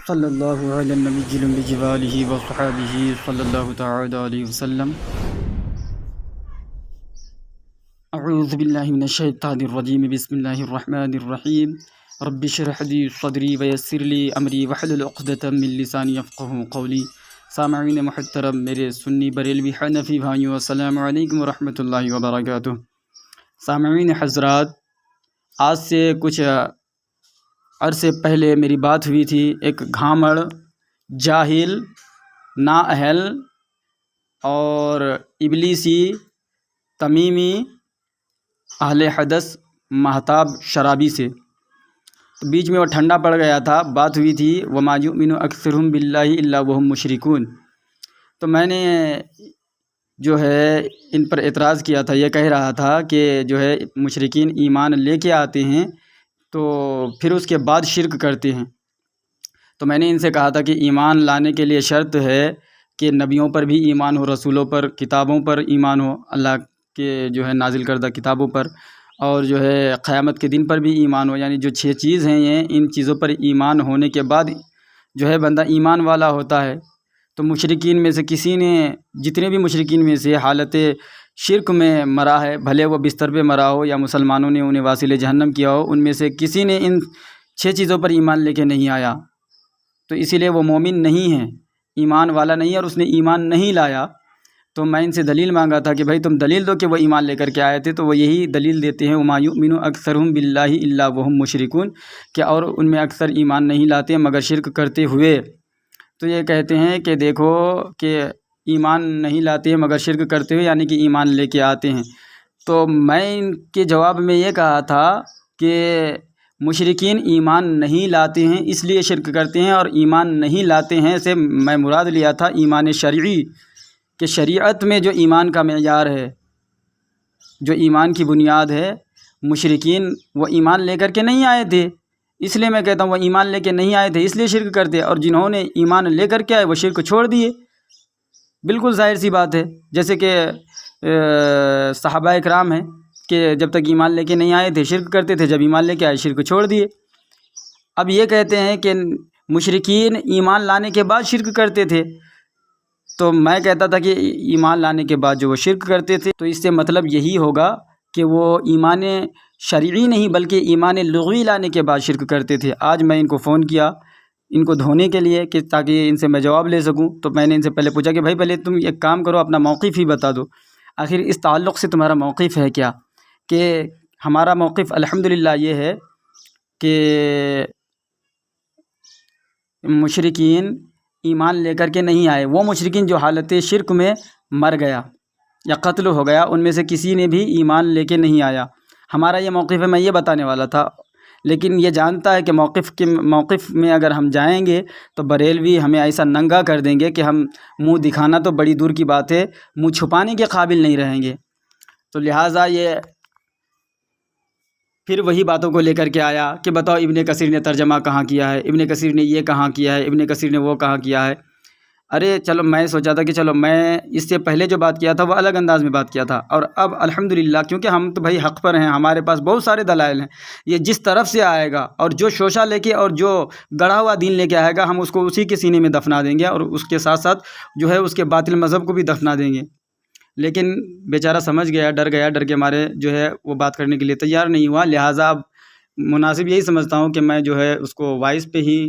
صلی اللہ علی النبی الامی وآلہ وصحبہ صلی اللہ تعالی علیہ وسلم۔ اعوذ باللہ من الشیطان الرجیم، بسم اللہ الرحمن الرحیم۔ رب اشرح لی صدری ویسر لی امری واحلل عقدۃ من لسانی یفقہوا قولی۔ سامعین محترم، میرے سنی بریلوی حنفی بھائیوں، السلام علیکم ورحمۃ اللہ وبرکاتہ۔ سامعین حضرات، آج سے کچھ عرصے پہلے میری بات ہوئی تھی ایک گھامڑ، جاہل، نااہل اور ابلیسی، تمیمی، اہل حدث مہتاب شرابی سے۔ تو بیچ میں وہ ٹھنڈا پڑ گیا تھا، بات ہوئی تھی وَمَا يُؤْمِنُ أَكْثَرُهُم بِاللَّهِ إِلَّا وَهُم مُشْرِكُونَ۔ تو میں نے جو ہے ان پر اعتراض کیا تھا، یہ کہہ رہا تھا کہ جو ہے مشرکین ایمان لے کے آتے ہیں تو پھر اس کے بعد شرک کرتے ہیں۔ تو میں نے ان سے کہا تھا کہ ایمان لانے کے لیے شرط ہے کہ نبیوں پر بھی ایمان ہو، رسولوں پر، کتابوں پر ایمان ہو، اللہ کے جو ہے نازل کردہ کتابوں پر، اور جو ہے قیامت کے دن پر بھی ایمان ہو۔ یعنی جو 6 چیز ہیں، یہ ان چیزوں پر ایمان ہونے کے بعد جو ہے بندہ ایمان والا ہوتا ہے۔ تو مشرکین میں سے کسی نے، جتنے بھی مشرکین میں سے حالت شرک میں مرا ہے، بھلے وہ بستر پہ مرا ہو یا مسلمانوں نے انہیں واصل جہنم کیا ہو، ان میں سے کسی نے ان 6 چیزوں پر ایمان لے کے نہیں آیا، تو اسی لیے وہ مومن نہیں ہے، ایمان والا نہیں ہے، اور اس نے ایمان نہیں لایا۔ تو میں ان سے دلیل مانگا تھا کہ بھائی تم دلیل دو کہ وہ ایمان لے کر کے آئے تھے، تو وہ یہی دلیل دیتے ہیں وَمَا يُؤْمِنُ أَكْثَرُهُم بِاللَّهِ إِلَّا وَهُم مُشْرِكُونَ، کہ اور ان میں اکثر ایمان نہیں لاتے مگر شرک کرتے ہوئے۔ تو یہ کہتے ہیں کہ دیکھو کہ ایمان نہیں لاتے مگر شرک کرتے ہوئے، یعنی کہ ایمان لے کے آتے ہیں۔ تو میں ان کے جواب میں یہ کہا تھا کہ مشرکین ایمان نہیں لاتے ہیں اس لیے شرک کرتے ہیں، اور ایمان نہیں لاتے ہیں سے میں مراد لیا تھا ایمان شرعی، کہ شریعت میں جو ایمان کا معیار ہے، جو ایمان کی بنیاد ہے، مشرکین وہ ایمان لے کر کے نہیں آئے تھے، اس لیے میں کہتا ہوں وہ ایمان لے کے نہیں آئے تھے اس لیے شرک کرتے، اور جنہوں نے ایمان لے کر کے آئے وہ شرک چھوڑ دیے۔ بالکل ظاہر سی بات ہے، جیسے کہ صحابہ اکرام ہیں کہ جب تک ایمان لے کے نہیں آئے تھے شرک کرتے تھے، جب ایمان لے کے آئے شرک چھوڑ دیے۔ اب یہ کہتے ہیں کہ مشرکین ایمان لانے کے بعد شرک کرتے تھے، تو میں کہتا تھا کہ ایمان لانے کے بعد جو وہ شرک کرتے تھے، تو اس سے مطلب یہی ہوگا کہ وہ ایمان شرعی نہیں بلکہ ایمان لغوی لانے کے بعد شرک کرتے تھے۔ آج میں ان کو فون کیا ان کو دھونے کے لیے کہ تاکہ ان سے میں جواب لے سکوں، تو میں نے ان سے پہلے پوچھا کہ بھائی پہلے تم ایک کام کرو، اپنا موقف ہی بتا دو، آخر اس تعلق سے تمہارا موقف ہے کیا؟ کہ ہمارا موقف الحمدللہ یہ ہے کہ مشرکین ایمان لے کر کے نہیں آئے، وہ مشرکین جو حالت شرک میں مر گیا یا قتل ہو گیا، ان میں سے کسی نے بھی ایمان لے کے نہیں آیا۔ ہمارا یہ موقف ہے، میں یہ بتانے والا تھا، لیکن یہ جانتا ہے کہ موقف میں اگر ہم جائیں گے تو بریلوی ہمیں ایسا ننگا کر دیں گے کہ ہم منہ دکھانا تو بڑی دور کی بات ہے، منہ چھپانے کے قابل نہیں رہیں گے۔ تو لہٰذا یہ پھر وہی باتوں کو لے کر کے آیا کہ بتاؤ ابن کثیر نے ترجمہ کہاں کیا ہے، ابن کثیر نے یہ کہاں کیا ہے، ابن کثیر نے وہ کہاں کیا ہے۔ ارے چلو، میں سوچا تھا کہ چلو میں اس سے پہلے جو بات کیا تھا وہ الگ انداز میں بات کیا تھا، اور اب الحمدللہ کیونکہ ہم تو بھائی حق پر ہیں، ہمارے پاس بہت سارے دلائل ہیں، یہ جس طرف سے آئے گا اور جو شوشہ لے کے اور جو گڑھا ہوا دین لے کے آئے گا، ہم اس کو اسی کے سینے میں دفنا دیں گے، اور اس کے ساتھ ساتھ جو ہے اس کے باطل مذہب کو بھی دفنا دیں گے۔ لیکن بیچارہ سمجھ گیا، ڈر کے مارے جو ہے وہ بات کرنے کے لیے تیار نہیں ہوا، لہٰذا اب مناسب یہی سمجھتا ہوں کہ میں جو ہے اس کو وائس پہ ہی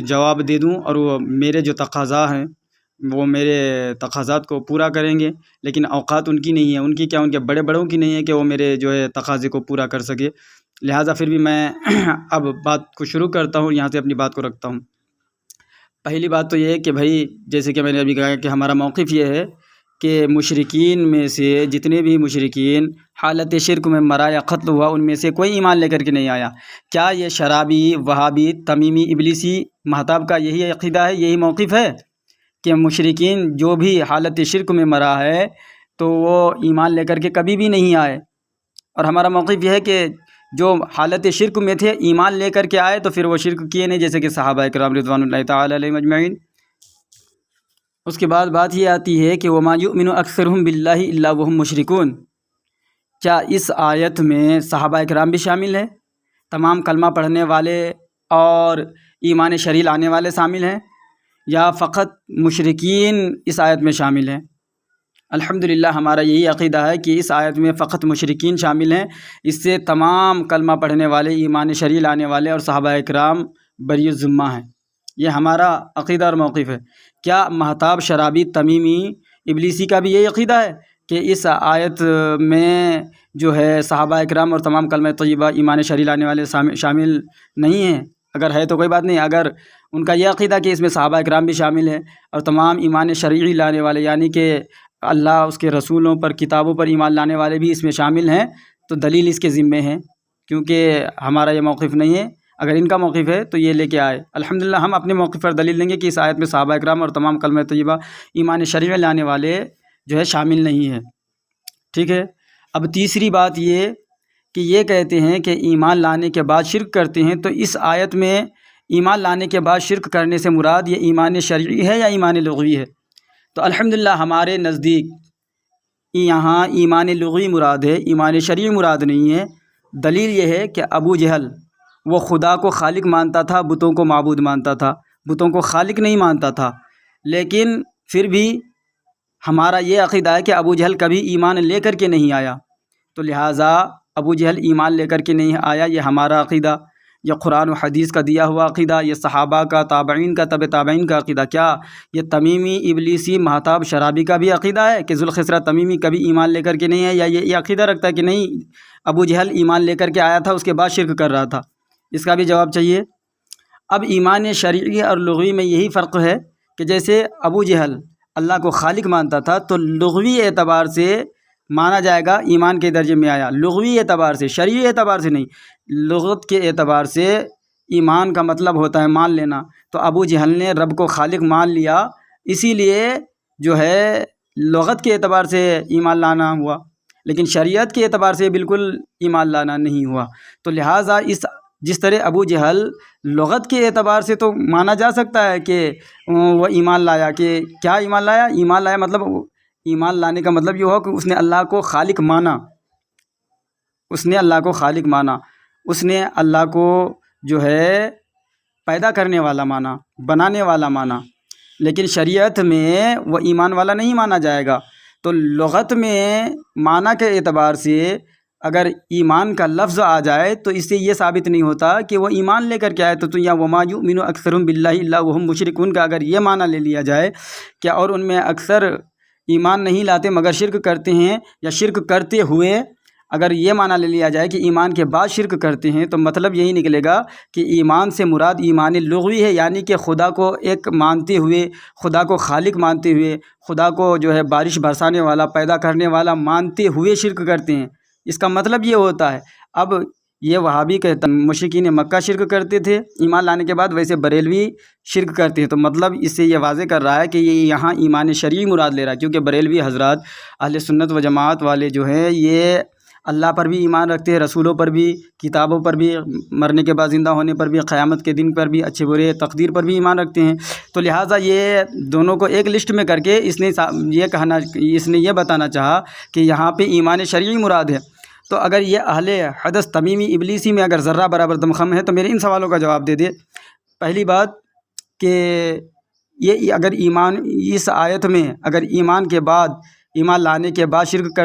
جواب دے دوں، اور وہ میرے جو تقاضا ہیں وہ میرے تقاضات کو پورا کریں گے، لیکن اوقات ان کی نہیں ہے، ان کی کیا، ان کے بڑوں کی نہیں ہے کہ وہ میرے جو ہے تقاضے کو پورا کر سکے۔ لہٰذا پھر بھی میں اب بات کو شروع کرتا ہوں، یہاں سے اپنی بات کو رکھتا ہوں۔ پہلی بات تو یہ ہے کہ بھائی جیسے کہ میں نے ابھی کہا کہ ہمارا موقف یہ ہے کہ مشرکین میں سے جتنے بھی مشرکین حالت شرک میں مرا یا قتل ہوا، ان میں سے کوئی ایمان لے کر کے نہیں آیا۔ کیا یہ شرابی، وہابی، تمیمی، ابلیسی مہتاب کا یہی عقیدہ ہے، یہی موقف ہے کہ مشرکین جو بھی حالت شرک میں مرا ہے تو وہ ایمان لے کر کے کبھی بھی نہیں آئے؟ اور ہمارا موقف یہ ہے کہ جو حالت شرک میں تھے ایمان لے کر کے آئے تو پھر وہ شرک کیے نہیں، جیسے کہ صحابہ اکرام رضوان اللہ تعالی علیہم اجمعین۔ اس کے بعد بات یہ آتی ہے کہ وَمَا يُؤْمِنُ أَكْثَرُهُم بِاللَّهِ إِلَّا وَهُم مُشْرِكُونَ، کیا اس آیت میں صحابہ اکرام بھی شامل ہیں؟ تمام کلمہ پڑھنے والے اور ایمان شرعی لانے والے شامل ہیں، یا فقط مشرکین اس آیت میں شامل ہیں؟ الحمدللہ ہمارا یہی عقیدہ ہے کہ اس آیت میں فقط مشرکین شامل ہیں، اس سے تمام کلمہ پڑھنے والے، ایمان شرعی لانے والے اور صحابہ اکرام بری الذمہ ہیں۔ یہ ہمارا عقیدہ اور موقف ہے۔ کیا مہتاب شرابی تمیمی ابلیسی کا بھی یہی عقیدہ ہے کہ اس آیت میں جو ہے صحابہ اکرام اور تمام کلمہ طیبہ ایمان شرعی لانے والے شامل نہیں ہیں؟ اگر ہے تو کوئی بات نہیں، اگر ان کا یہ عقیدہ کہ اس میں صحابہ اکرام بھی شامل ہیں اور تمام ایمان شرعی لانے والے، یعنی کہ اللہ اس کے رسولوں پر، کتابوں پر ایمان لانے والے بھی اس میں شامل ہیں، تو دلیل اس کے ذمے ہے، کیونکہ ہمارا یہ موقف نہیں ہے۔ اگر ان کا موقف ہے تو یہ لے کے آئے۔ الحمدللہ ہم اپنے موقف پر دلیل دیں گے کہ اس آیت میں صحابہ اکرام اور تمام کلمہ طیبہ ایمان شرعی لانے والے جو ہے شامل نہیں ہیں، ٹھیک ہے۔ اب تیسری بات یہ کہ یہ کہتے ہیں کہ ایمان لانے کے بعد شرک کرتے ہیں، تو اس آیت میں ایمان لانے کے بعد شرک کرنے سے مراد یہ ایمان شرعی ہے یا ایمان لغوی ہے؟ تو الحمدللہ ہمارے نزدیک یہاں ایمان لغوی مراد ہے، ایمان شرعی مراد نہیں ہے۔ دلیل یہ ہے کہ ابو جہل وہ خدا کو خالق مانتا تھا، بتوں کو معبود مانتا تھا، بتوں کو خالق نہیں مانتا تھا، لیکن پھر بھی ہمارا یہ عقیدہ ہے کہ ابو جہل کبھی ایمان لے کر کے نہیں آیا، تو لہٰذا ابو جہل ایمان لے کر کے نہیں آیا، یہ ہمارا عقیدہ، یہ قرآن و حدیث کا دیا ہوا عقیدہ، یہ صحابہ کا، تابعین کا، تبع تابعین کا عقیدہ۔ کیا یہ تمیمی ابلیسی مہتاب شرابی کا بھی عقیدہ ہے کہ ذوالخصرہ تمیمی کبھی ایمان لے کر کے نہیں ہے، یا یہ عقیدہ رکھتا ہے کہ نہیں ابو جہل ایمان لے کر کے آیا تھا، اس کے بعد شرک کر رہا تھا؟ اس کا بھی جواب چاہیے۔ اب ایمان شرعی اور لغوی میں یہی فرق ہے کہ جیسے ابو جہل اللہ کو خالق مانتا تھا، تو لغوی اعتبار سے مانا جائے گا ایمان کے درجے میں آیا، لغوی اعتبار سے، شرعی اعتبار سے نہیں، لغت کے اعتبار سے ایمان کا مطلب ہوتا ہے مان لینا۔ تو ابو جہل نے رب کو خالق مان لیا، اسی لیے جو ہے لغت کے اعتبار سے ایمان لانا ہوا، لیکن شریعت کے اعتبار سے بالکل ایمان لانا نہیں ہوا۔ تو لہٰذا جس طرح ابو جہل لغت کے اعتبار سے تو مانا جا سکتا ہے کہ وہ ایمان لایا، کہ کیا ایمان لایا؟ ایمان لایا مطلب ایمان لانے کا مطلب یہ ہو کہ اس نے اللہ کو خالق مانا، اس نے اللہ کو خالق مانا، اس نے اللہ کو جو ہے پیدا کرنے والا مانا، بنانے والا مانا، لیکن شریعت میں وہ ایمان والا نہیں مانا جائے گا۔ تو لغت میں معنی کے اعتبار سے اگر ایمان کا لفظ آ جائے تو اس سے یہ ثابت نہیں ہوتا کہ وہ ایمان لے کر کے آئے، تو یا وما یؤمن اکثرهم باللہ الا وهم مشرکون کا اگر یہ معنی لے لیا جائے کہ اور ان میں اکثر ایمان نہیں لاتے مگر شرک کرتے ہیں، یا شرک کرتے ہوئے اگر یہ معنی لے لیا جائے کہ ایمان کے بعد شرک کرتے ہیں، تو مطلب یہی نکلے گا کہ ایمان سے مراد ایمان لغوی ہے، یعنی کہ خدا کو ایک مانتے ہوئے، خدا کو خالق مانتے ہوئے، خدا کو جو ہے بارش برسانے والا، پیدا کرنے والا مانتے ہوئے شرک کرتے ہیں، اس کا مطلب یہ ہوتا ہے۔ اب یہ وہابی کہتا مشرکین مکہ شرک کرتے تھے ایمان لانے کے بعد، ویسے بریلوی شرک کرتے ہیں، تو مطلب اس سے یہ واضح کر رہا ہے کہ یہ یہاں ایمان شرعی مراد لے رہا ہے، کیونکہ بریلوی حضرات اہل سنت و جماعت والے جو ہیں یہ اللہ پر بھی ایمان رکھتے ہیں، رسولوں پر بھی، کتابوں پر بھی، مرنے کے بعد زندہ ہونے پر بھی، قیامت کے دن پر بھی، اچھے برے تقدیر پر بھی ایمان رکھتے ہیں۔ تو لہٰذا یہ دونوں کو ایک لسٹ میں کر کے اس نے یہ بتانا چاہا کہ یہاں پہ ایمان شرعی مراد ہے۔ تو اگر یہ اہل حدث تمیمی ابلیسی میں اگر ذرہ برابر دمخم ہے تو میرے ان سوالوں کا جواب دے دے۔ پہلی بات کہ یہ اگر ایمان اس آیت میں اگر ایمان کے بعد، ایمان لانے کے بعد شرک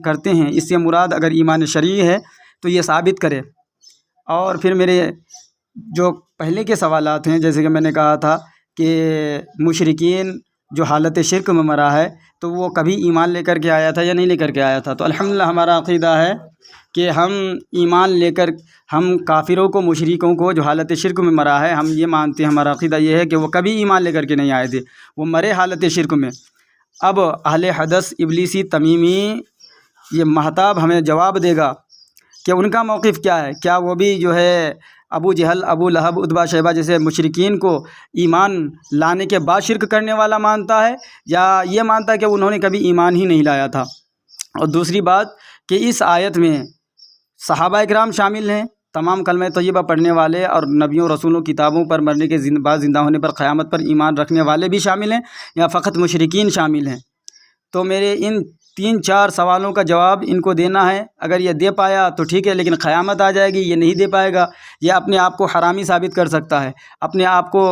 کرتے ہیں، اس سے مراد اگر ایمان شرعی ہے تو یہ ثابت کرے۔ اور پھر میرے جو پہلے کے سوالات ہیں، جیسے کہ میں نے کہا تھا کہ مشرکین جو حالت شرک میں مرا ہے تو وہ کبھی ایمان لے کر کے آیا تھا یا نہیں لے کر کے آیا تھا؟ تو الحمدللہ ہمارا عقیدہ ہے کہ ہم ایمان لے کر، ہم کافروں کو، مشرکوں کو جو حالت شرک میں مرا ہے، ہم یہ مانتے ہیں، ہمارا عقیدہ یہ ہے کہ وہ کبھی ایمان لے کر کے نہیں آئے تھے، وہ مرے حالت شرک میں۔ اب اہل حدث ابلیسی تمیمی یہ مہتاب ہمیں جواب دے گا کہ ان کا موقف کیا ہے، کیا وہ بھی جو ہے ابو جہل، ابو لہب، عتبہ، شیبہ جیسے مشرکین کو ایمان لانے کے بعد شرک کرنے والا مانتا ہے، یا یہ مانتا ہے کہ انہوں نے کبھی ایمان ہی نہیں لایا تھا؟ اور دوسری بات کہ اس آیت میں صحابہ اکرام شامل ہیں، تمام کلمہ طیبہ پڑھنے والے اور نبیوں، رسولوں، کتابوں پر مرنے کے بعد زندہ ہونے پر، قیامت پر ایمان رکھنے والے بھی شامل ہیں، یا فقط مشرکین شامل ہیں؟ تو میرے ان 3 4 سوالوں کا جواب ان کو دینا ہے. اگر یہ دے پایا تو ٹھیک ہے، لیکن قیامت آ جائے گی یہ نہیں دے پائے گا. یہ اپنے آپ کو حرامی ثابت کر سکتا ہے، اپنے آپ کو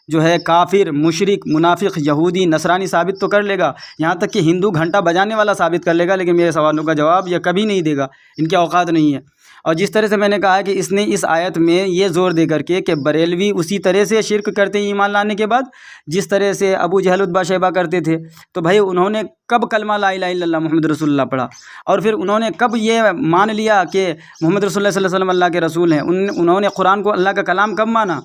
جو ہے کافر، مشرک، منافق، یہودی، نصرانی ثابت تو کر لے گا، یہاں تک کہ ہندو گھنٹہ بجانے والا ثابت کر لے گا، لیکن میرے سوالوں کا جواب یہ کبھی نہیں دے گا. ان کی اوقات نہیں ہے. اور جس طرح سے میں نے کہا کہ اس نے اس آیت میں یہ زور دے کر کے کہ بریلوی اسی طرح سے شرک کرتے ہیں ایمان لانے کے بعد جس طرح سے ابو جہل عتبہ شیبہ کرتے تھے. تو بھائی انہوں نے کب کلمہ لا الہ الا اللہ محمد رسول اللہ پڑھا، اور پھر انہوں نے کب یہ مان لیا کہ محمد رسول اللہ صلی اللہ علیہ وسلم اللہ کے رسول ہیں؟ انہوں نے قرآن کو اللہ کا کلام کب مانا؟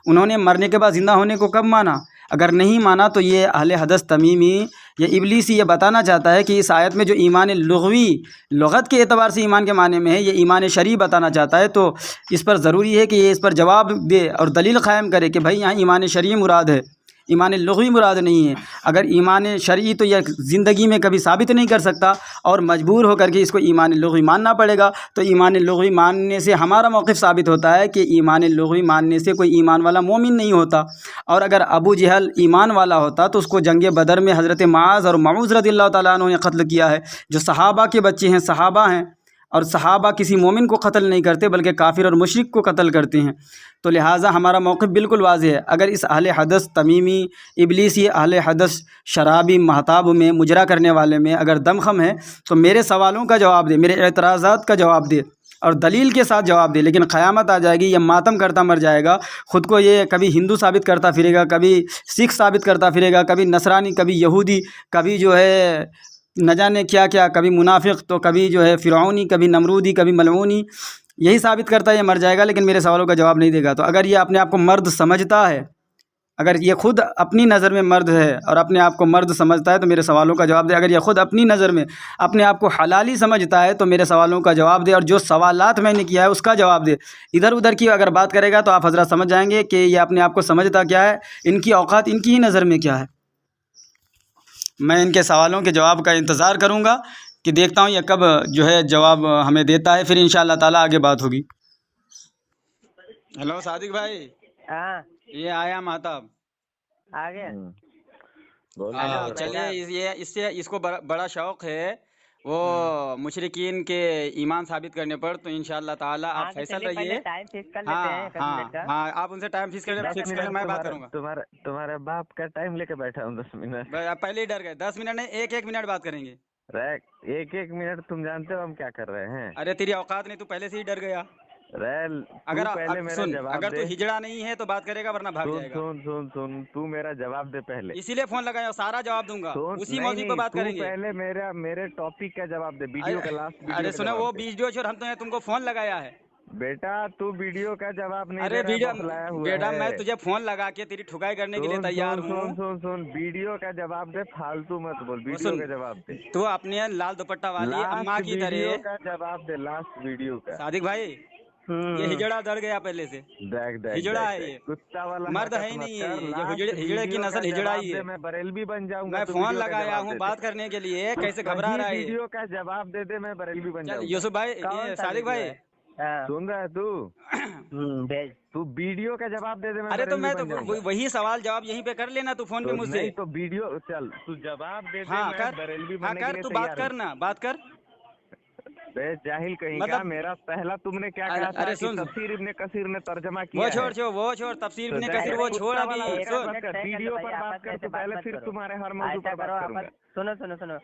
انہوں نے مرنے کے بعد زندہ ہونے کو کب مانا؟ اگر نہیں مانا تو یہ اہل حدث تمیمی یا ابلیسی یہ بتانا چاہتا ہے کہ اس آیت میں جو ایمان لغوی لغت کے اعتبار سے ایمان کے معنی میں ہے یہ ایمان شرعی بتانا چاہتا ہے. تو اس پر ضروری ہے کہ یہ اس پر جواب دے اور دلیل قائم کرے کہ بھائی یہاں ایمان شرعی مراد ہے، ایمان لغوی مراد نہیں ہے. اگر ایمان شرعی تو یہ زندگی میں کبھی ثابت نہیں کر سکتا اور مجبور ہو کر کے اس کو ایمان لغوی ماننا پڑے گا. تو ایمان لغوی ماننے سے ہمارا موقف ثابت ہوتا ہے کہ ایمان لغوی ماننے سے کوئی ایمان والا مومن نہیں ہوتا. اور اگر ابو جہل ایمان والا ہوتا تو اس کو جنگ بدر میں حضرت معاذ اور معوذ رضی اللہ تعالیٰ عنہ نے قتل کیا ہے، جو صحابہ کے بچے ہیں، صحابہ ہیں، اور صحابہ کسی مومن کو قتل نہیں کرتے بلکہ کافر اور مشرک کو قتل کرتے ہیں. تو لہٰذا ہمارا موقف بالکل واضح ہے. اگر اس اہل حدث تمیمی ابلیسی اہل حدث شرابی مہتاب میں مجرا کرنے والے میں اگر دم خم ہے تو میرے سوالوں کا جواب دے، میرے اعتراضات کا جواب دے اور دلیل کے ساتھ جواب دے. لیکن قیامت آ جائے گی یہ ماتم کرتا مر جائے گا، خود کو یہ کبھی ہندو ثابت کرتا پھرے گا، کبھی سکھ ثابت کرتا پھرے گا، کبھی نصرانی، کبھی یہودی، کبھی جو ہے نہ جانے کیا کیا، کبھی منافق، تو کبھی جو ہے فرعونی، کبھی نمرودی، کبھی ملعونی. یہی ثابت کرتا ہے یہ مر جائے گا، لیکن میرے سوالوں کا جواب نہیں دے گا. تو اگر یہ اپنے آپ کو مرد سمجھتا ہے، اگر یہ خود اپنی نظر میں مرد ہے اور اپنے آپ کو مرد سمجھتا ہے تو میرے سوالوں کا جواب دے. اگر یہ خود اپنی نظر میں اپنے آپ کو حلالی سمجھتا ہے تو میرے سوالوں کا جواب دے، اور جو سوالات میں نے کیا ہے اس کا جواب دے. ادھر ادھر کی اگر بات کرے گا تو آپ حضرات سمجھ جائیں گے کہ یہ اپنے آپ کو سمجھتا کیا ہے، ان کی اوقات ان کی ہی نظر میں کیا ہے. میں ان کے سوالوں کے جواب کا انتظار کروں گا کہ دیکھتا ہوں یہ کب جو ہے جواب ہمیں دیتا ہے، پھر انشاءاللہ تعالیٰ آگے بات ہوگی. ہیلو صادق بھائی. ہاں یہ آیا مہتاب. آگے چلیے اس سے اس کو بڑا شوق ہے وہ مشرکین کے ایمان ثابت کرنے پر. تو انشاءاللہ تعالیٰ آپ فیصل رہیے. ٹائم فکس کر لیتے ہیں 1 منٹ کا. ہاں آپ ان سے ٹائم فکس کر میں بات کروں گا. تمہارے باپ کا ٹائم لے کے بیٹھا ہوں 10 منٹ. آپ پہلے ہی ڈر گئے. 10 منٹ نہیں، ایک منٹ بات کریں گے. 1 منٹ تم جانتے ہو ہم کیا کر رہے ہیں؟ ارے تیری اوقات نہیں، تو پہلے سے ہی ڈر گیا. اگر تو ہجڑا نہیں ہے تو بات کرے گا ورنہ بھاگ جائے گا. سن تو میرا جواب دے پہلے. اسی لیے فون لگایا، سارا جواب دوں گا، اسی موضوع پہ بات کریں گے. پہلے میرے ٹاپک کا جواب دے، ویڈیو کا لاسٹ ویڈیو. ارے سنو وہ ویڈیو چھوڑ، ہم تو تم کو فون لگایا ہے. بیٹا تو ویڈیو کا جواب نہیں ارے دے رہا، بیٹا میں تجھے فون لگا کے تیری ٹھگائی کرنے کے لیے تیار ہوں. سن ویڈیو کا جواب دے، فالتو مت بول. ویڈیو کا جواب دے. تو اپنے لال دوپٹہ والی اماں کی طرح ویڈیو کا جواب دے، لاسٹ ویڈیو کا. صادق بھائی یہ ہجڑا ڈر گیا پہلے سے. ہجڑا ہے یہ، کتا والا مرد ہے ہی نہیں ہے یہ. ہجڑے کی نسل ہجڑا ہی ہے. میں بریلوی بن جاؤں گا. میں فون لگایا ہوں بات کرنے کے لیے، کیسے گھبرا رہا ہے. ویڈیو کا جواب دے دے، میں بریلوی بن جاؤں گا. یوسف بھائی، صادق بھائی سن رہا ہے تو ویڈیو کا جواب دے دے. ارے تو میں تو وہی سوال جواب یہیں پہ کر لینا تو فون پہ مجھ سے. تو ویڈیو چل تو جواب دے دے. ہاں کر تو بات کرنا، بات کر. جاہل کہیں کا. میرا پہلا تم نے کیا کہا تھا کہ تفسیر ابن کثیر نے ترجمہ کیا ہے. وہ چھوڑ تفسیر ابن کثیر وہ چھوڑ. ابھی ویڈیو پر بات کر تو پہلے، پھر تمہارے ہر موضوع پر بات کروں گا. سنو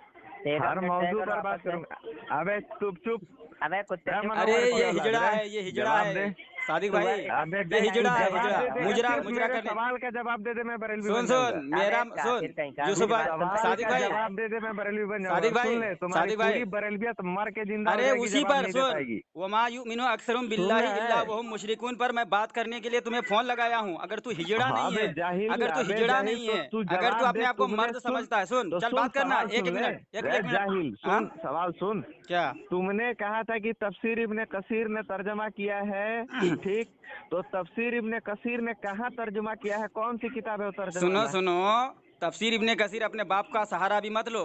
ہر موضوع پر بات کروں گا. ابے چپ. ارے یہ ہجڑا ہے صادق بھائی، یہ ہجڑا ہے. مجرا کرنے. سوال کا جواب دے دے، میں بریلوی بن سن جاؤں گا. میرا یوسف بھائی، صادق بھائی جواب دے دے، میں بریلوی بن جاؤں گا. صادق بھائی بریلویت مر کے زندہ ہو ارے جائے گی، اسی جواب پر نہیں دے پائے گی. وما یؤمن اکثرهم باللہ الا وهم مشرکون پر میں بات کرنے کے لیے تمہیں فون لگایا ہوں. اگر تو ہجڑا نہیں ہے، اگر تو ہجڑا نہیں ہے، اگر تو اپنے آپ کو مرد سمجھتا ہے، سن چل بات کرنا. 1 منٹ. جاہل سن، سوال سن. کیا تم نے کہا تھا کہ تفسیر ابن کثیر نے ترجمہ کیا ہے، ٹھیک؟ تو تفسیر ابن کثیر نے کہاں ترجمہ کیا ہے؟ کون سی کتاب ہے وہ ترجمہ؟ سنو تفسیر ابن کثیر اپنے باپ کا سہارا بھی مت لو.